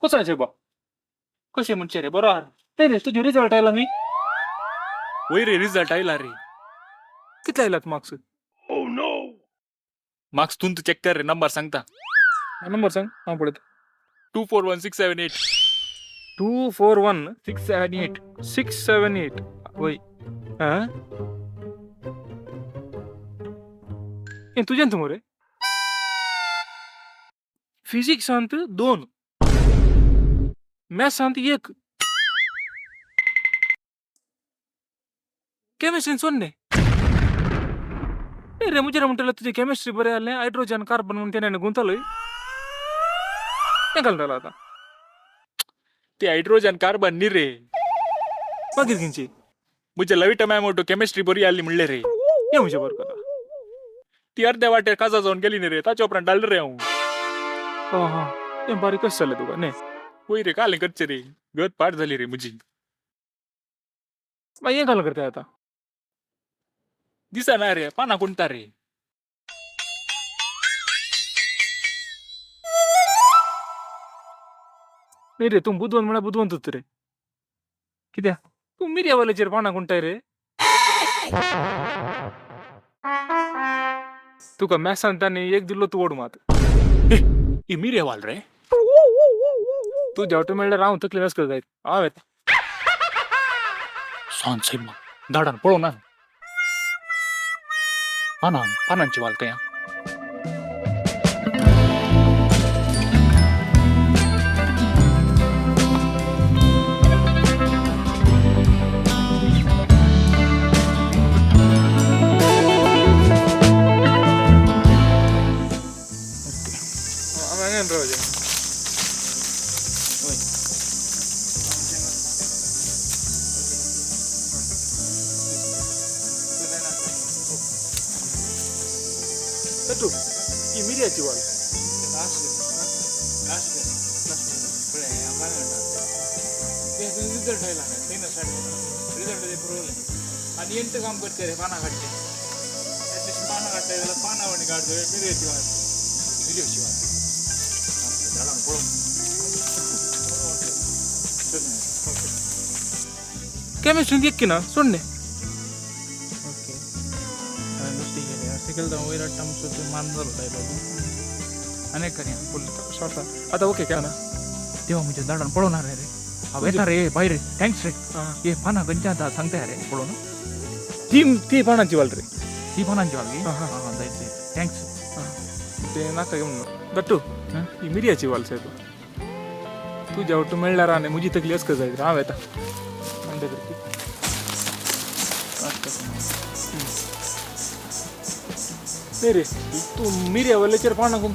बसायचे बा कसे म्हणचे रे बरोबर ते रे तुझे रिझल्ट आला मी वय रे रिझल्ट आयला रे किती आयलात मार्क्स मार्क्स तू चेक कर रे नंबर सांगता नंबर सांग हा पुढे 241678 241678678 वय हा ए तुझ्या समोर आहे फिजिक्स सांगत 2 मॅथ्स सांगत 1 केमिस्ट्री 0 रे मुझे म्हणलं तुझी केमिस्ट्री बरे आले हायड्रोजन कार्बन म्हणून त्याने गुंतलोय काय घालता आता ते हायड्रोजन कार्बन नी रे मागीर खिंची मुझे लविट मॅमोटो केमिस्ट्री बरी आली म्हणले रे ये मुझे बरं करा ती अर्ध्या वाटेर काजा जाऊन गेली नी रे ताच्या उपरांत डाल रे हांव हा हा ते बारीक कसं चाललं तुका ने वय रे काले करचे रे गत पाठ झाली रे मुजी मग हे घाल करते आता दिसा ना रे पाना कोणता रे नाही रे तू बुधवंत म्हणा बुधवंत होत रे कित्या तू मिर्यावाल्याचेर पाना कोणताय रे तुका मॅथ्स सांगताना एक दिलो तू ओढ मात ई मिरे वाल रे तू जेवट मेळ्ळा राहून तकली नस करत आहेत सांग साहेब मग दाडान पळो ना पानांची वाल काय ही मिर्याची वाल आणि ಎಂತ काम करते पाना काढते पाना काढता त्याला पानावणी काढतो मिरची वाल मिरची वाल झाडान पळून केमिस्ट्री एक की ना सोडणे अनेक करी आता ओके क्या ना तेव्हा म्हणजे दाडान पळवणार आहे रे येणार रे बाहेर थँक्स रे हे पाना गंजा आता सांगताय रे पळव ना ती पानाची वाल रे ती पानांची वाल हा, हा. जायचं थँक्स ते नाका घेऊन गट्टू ही मिर्याची वाल साहेब तू जेवट मेळला राहणे मुझी तकली असं जायचं राव येता अंडे करते नाही रे तू मिर्यावाल्याचेर पाना घुम